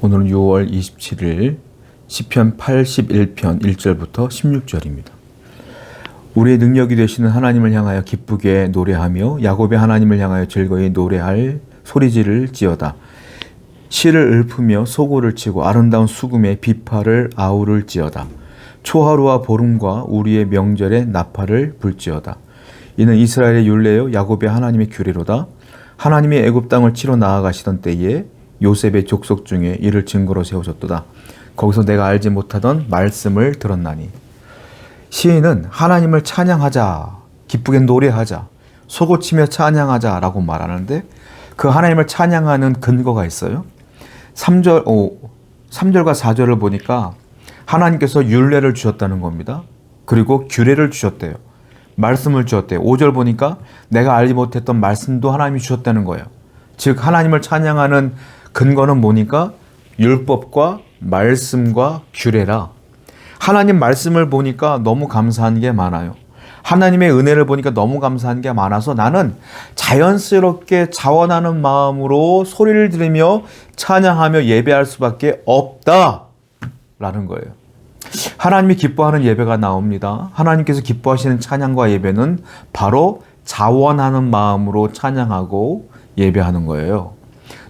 오늘은 6월 27일 시편 81편 1절부터 16절입니다. 우리의 능력이 되시는 하나님을 향하여 기쁘게 노래하며 야곱의 하나님을 향하여 즐거이 노래할 소리지를 지어다. 시를 읊으며 소고를 치고 아름다운 수금의 비파를 아우를지어다. 초하루와 보름과 우리의 명절에 나팔을 불지어다. 이는 이스라엘의 율례요 야곱의 하나님의 규례로다. 하나님이 애굽 땅을 치러 나아가시던 때에 요셉의 족속 중에 이를 증거로 세우셨도다. 거기서 내가 알지 못하던 말씀을 들었나니. 시인은 하나님을 찬양하자, 기쁘게 노래하자, 소고치며 찬양하자라고 말하는데 그 하나님을 찬양하는 근거가 있어요. 3절과 4절을 보니까 하나님께서 율례를 주셨다는 겁니다. 그리고 규례를 주셨대요. 말씀을 주셨대요. 5절 보니까 내가 알지 못했던 말씀도 하나님이 주셨다는 거예요. 즉 하나님을 찬양하는 근거는 뭐니까 율법과 말씀과 규례라. 하나님 말씀을 보니까 너무 감사한 게 많아요. 하나님의 은혜를 보니까 너무 감사한 게 많아서 나는 자연스럽게 자원하는 마음으로 소리를 지르며 찬양하며 예배할 수밖에 없다라는 거예요. 하나님이 기뻐하는 예배가 나옵니다. 하나님께서 기뻐하시는 찬양과 예배는 바로 자원하는 마음으로 찬양하고 예배하는 거예요.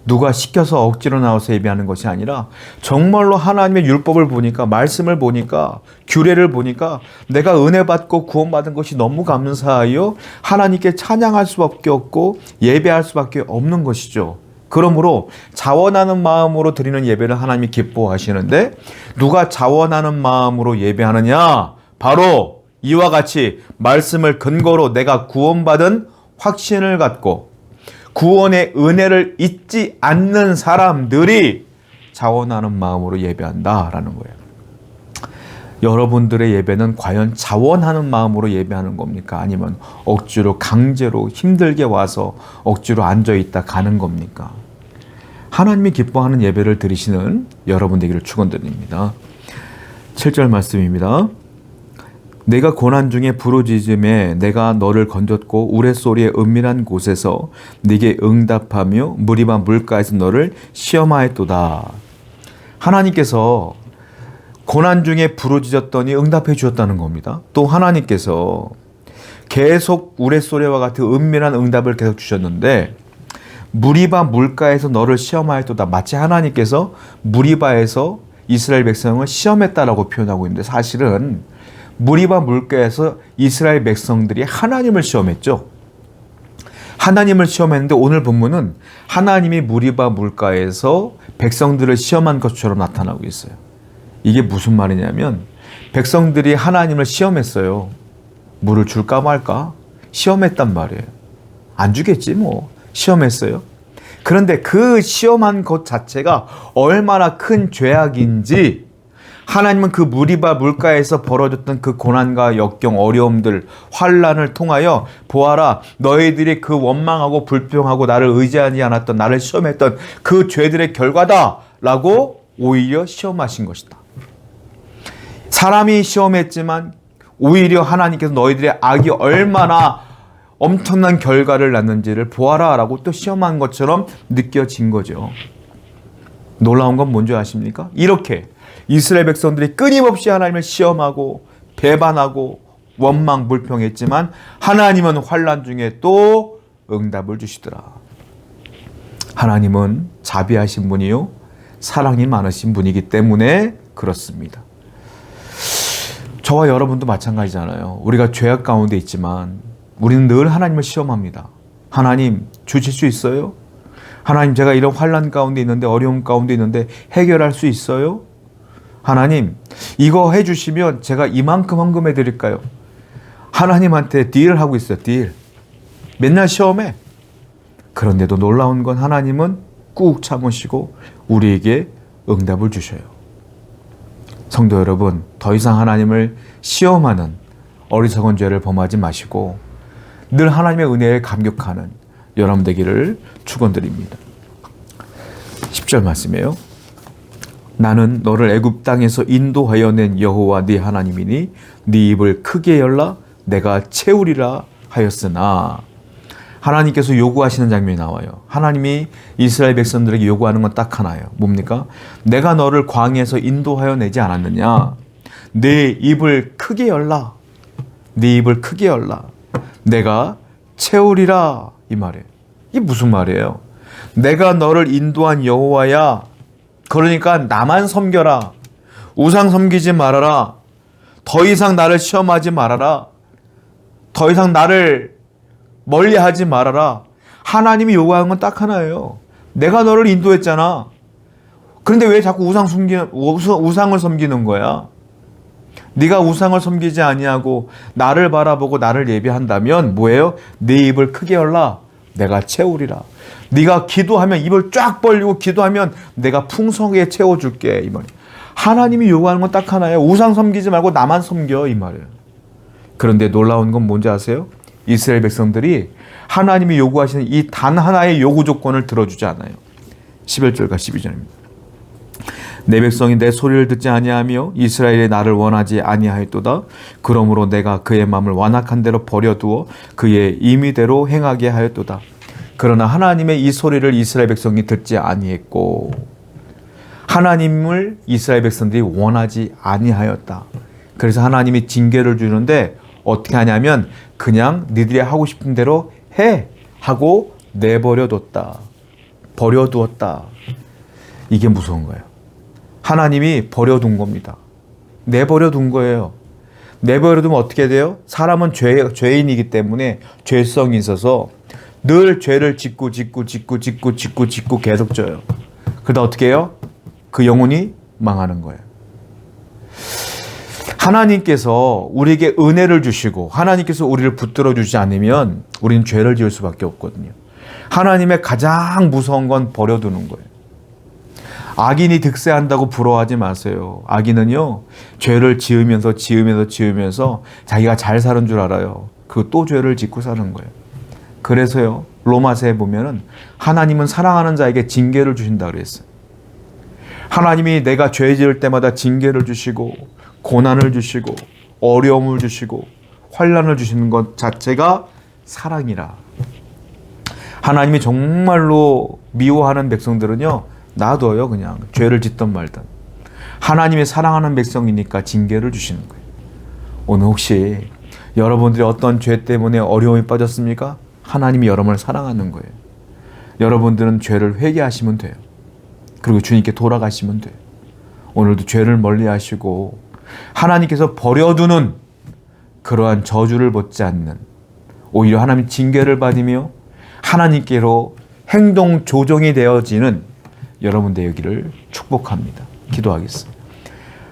누가 시켜서 억지로 나와서 예배하는 것이 아니라 정말로 하나님의 율법을 보니까, 말씀을 보니까, 규례를 보니까 내가 은혜 받고 구원받은 것이 너무 감사하여 하나님께 찬양할 수밖에 없고 예배할 수밖에 없는 것이죠. 그러므로 자원하는 마음으로 드리는 예배를 하나님이 기뻐하시는데 누가 자원하는 마음으로 예배하느냐? 바로 이와 같이 말씀을 근거로 내가 구원받은 확신을 갖고 구원의 은혜를 잊지 않는 사람들이 자원하는 마음으로 예배한다라는 거예요. 여러분들의 예배는 과연 자원하는 마음으로 예배하는 겁니까? 아니면 억지로 강제로 힘들게 와서 억지로 앉아있다 가는 겁니까? 하나님이 기뻐하는 예배를 드리시는 여러분 되기를 축원드립니다. 7절 말씀입니다. 내가 고난 중에 부르짖음에 내가 너를 건졌고 우레소리의 은밀한 곳에서 네게 응답하며 무리와 물가에서 너를 시험하였도다. 하나님께서 고난 중에 부르짖었더니 응답해 주셨다는 겁니다. 또 하나님께서 계속 우레소리와 같은 은밀한 응답을 계속 주셨는데 무리바 물가에서 너를 시험하였도다. 마치 하나님께서 무리바에서 이스라엘 백성을 시험했다라고 표현하고 있는데 사실은 무리바 물가에서 이스라엘 백성들이 하나님을 시험했죠. 하나님을 시험했는데 오늘 본문은 하나님이 무리바 물가에서 백성들을 시험한 것처럼 나타나고 있어요. 이게 무슨 말이냐면 백성들이 하나님을 시험했어요. 물을 줄까 말까? 시험했단 말이에요. 안 주겠지 뭐. 시험했어요. 그런데 그 시험한 것 자체가 얼마나 큰 죄악인지 하나님은 그 무리바 물가에서 벌어졌던 그 고난과 역경, 어려움들, 환난을 통하여 보아라, 너희들이 그 원망하고 불평하고 나를 의지하지 않았던, 나를 시험했던 그 죄들의 결과다라고 오히려 시험하신 것이다. 사람이 시험했지만 오히려 하나님께서 너희들의 악이 얼마나 엄청난 결과를 낳는지를 보아라 라고 또 시험한 것처럼 느껴진 거죠. 놀라운 건 뭔지 아십니까? 이렇게 이스라엘 백성들이 끊임없이 하나님을 시험하고 배반하고 원망 불평했지만 하나님은 환난 중에 또 응답을 주시더라. 하나님은 자비하신 분이요 사랑이 많으신 분이기 때문에 그렇습니다. 저와 여러분도 마찬가지잖아요. 우리가 죄악 가운데 있지만 우리는 늘 하나님을 시험합니다. 하나님 주실 수 있어요? 하나님 제가 이런 환난 가운데 있는데 어려움 가운데 있는데 해결할 수 있어요? 하나님 이거 해주시면 제가 이만큼 헌금해 드릴까요? 하나님한테 딜을 하고 있어요. 딜. 맨날 시험해. 그런데도 놀라운 건 하나님은 꾹 참으시고 우리에게 응답을 주셔요. 성도 여러분, 더 이상 하나님을 시험하는 어리석은 죄를 범하지 마시고 늘 하나님의 은혜에 감격하는 여러분 되기를 축원드립니다. 10절 말씀이에요. 나는 너를 애굽 땅에서 인도하여 낸 여호와 네 하나님이니 네 입을 크게 열라 내가 채우리라 하였으나 하나님께서 요구하시는 장면이 나와요. 하나님이 이스라엘 백성들에게 요구하는 건 딱 하나예요. 뭡니까? 내가 너를 광야에서 인도하여 내지 않았느냐? 내 입을 크게 열라. 네 입을 크게 열라. 내가 채우리라. 이 말이에요. 이게 무슨 말이에요? 내가 너를 인도한 여호와야. 그러니까 나만 섬겨라. 우상 섬기지 말아라. 더 이상 나를 시험하지 말아라. 더 이상 나를 멀리하지 말아라. 하나님이 요구하는 건 딱 하나예요. 내가 너를 인도했잖아. 그런데 왜 자꾸 우상을 섬기는 거야? 네가 우상을 섬기지 아니하고 나를 바라보고 나를 예배한다면 뭐예요? 네 입을 크게 열라. 내가 채우리라. 네가 기도하면 입을 쫙 벌리고 기도하면 내가 풍성하게 채워줄게. 이 말이에요. 하나님이 요구하는 건 딱 하나예요. 우상 섬기지 말고 나만 섬겨. 이 말이에요. 그런데 놀라운 건 뭔지 아세요? 이스라엘 백성들이 하나님이 요구하시는 이 단 하나의 요구 조건을 들어주지 않아요. 11절과 12절입니다. 내 백성이 내 소리를 듣지 아니하며 이스라엘이 나를 원하지 아니하였도다. 그러므로 내가 그의 마음을 완악한 대로 버려두어 그의 임의대로 행하게 하였도다. 그러나 하나님의 이 소리를 이스라엘 백성이 듣지 아니했고 하나님을 이스라엘 백성들이 원하지 아니하였다. 그래서 하나님이 징계를 주는데 어떻게 하냐면 그냥 니들이 하고 싶은 대로 해 하고 내버려뒀다. 버려두었다. 이게 무서운 거예요. 하나님이 버려둔 겁니다. 내버려둔 거예요. 내버려두면 어떻게 돼요? 사람은 죄인이기 때문에 죄성이 있어서 늘 죄를 짓고 계속 져요. 그러다 어떻게 해요? 그 영혼이 망하는 거예요. 하나님께서 우리에게 은혜를 주시고 하나님께서 우리를 붙들어 주지 않으면 우리는 죄를 지을 수밖에 없거든요. 하나님의 가장 무서운 건 버려두는 거예요. 악인이 득세한다고 부러워하지 마세요. 악인은요, 죄를 지으면서 자기가 잘 사는 줄 알아요. 그 또 죄를 짓고 사는 거예요. 그래서요, 로마서에 보면은 하나님은 사랑하는 자에게 징계를 주신다 그랬어요. 하나님이 내가 죄 지을 때마다 징계를 주시고 고난을 주시고 어려움을 주시고 환난을 주시는 것 자체가 사랑이라. 하나님이 정말로 미워하는 백성들은요, 놔둬요. 그냥 죄를 짓던 말든. 하나님이 사랑하는 백성이니까 징계를 주시는 거예요. 오늘 혹시 여러분들이 어떤 죄 때문에 어려움에 빠졌습니까? 하나님이 여러분을 사랑하는 거예요. 여러분들은 죄를 회개하시면 돼요. 그리고 주님께 돌아가시면 돼요. 오늘도 죄를 멀리하시고 하나님께서 버려두는 그러한 저주를 받지 않는, 오히려 하나님 징계를 받으며 하나님께로 행동 조정이 되어지는 여러분 되기를 축복합니다. 기도하겠습니다.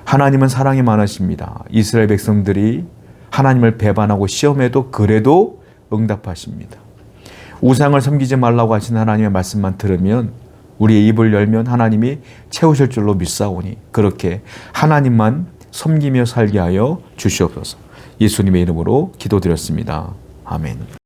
하나님은 사랑이 많으십니다. 이스라엘 백성들이 하나님을 배반하고 시험해도 그래도 응답하십니다. 우상을 섬기지 말라고 하신 하나님의 말씀만 들으면 우리의 입을 열면 하나님이 채우실 줄로 믿사오니 그렇게 하나님만 섬기며 살게 하여 주시옵소서. 예수님의 이름으로 기도드렸습니다. 아멘.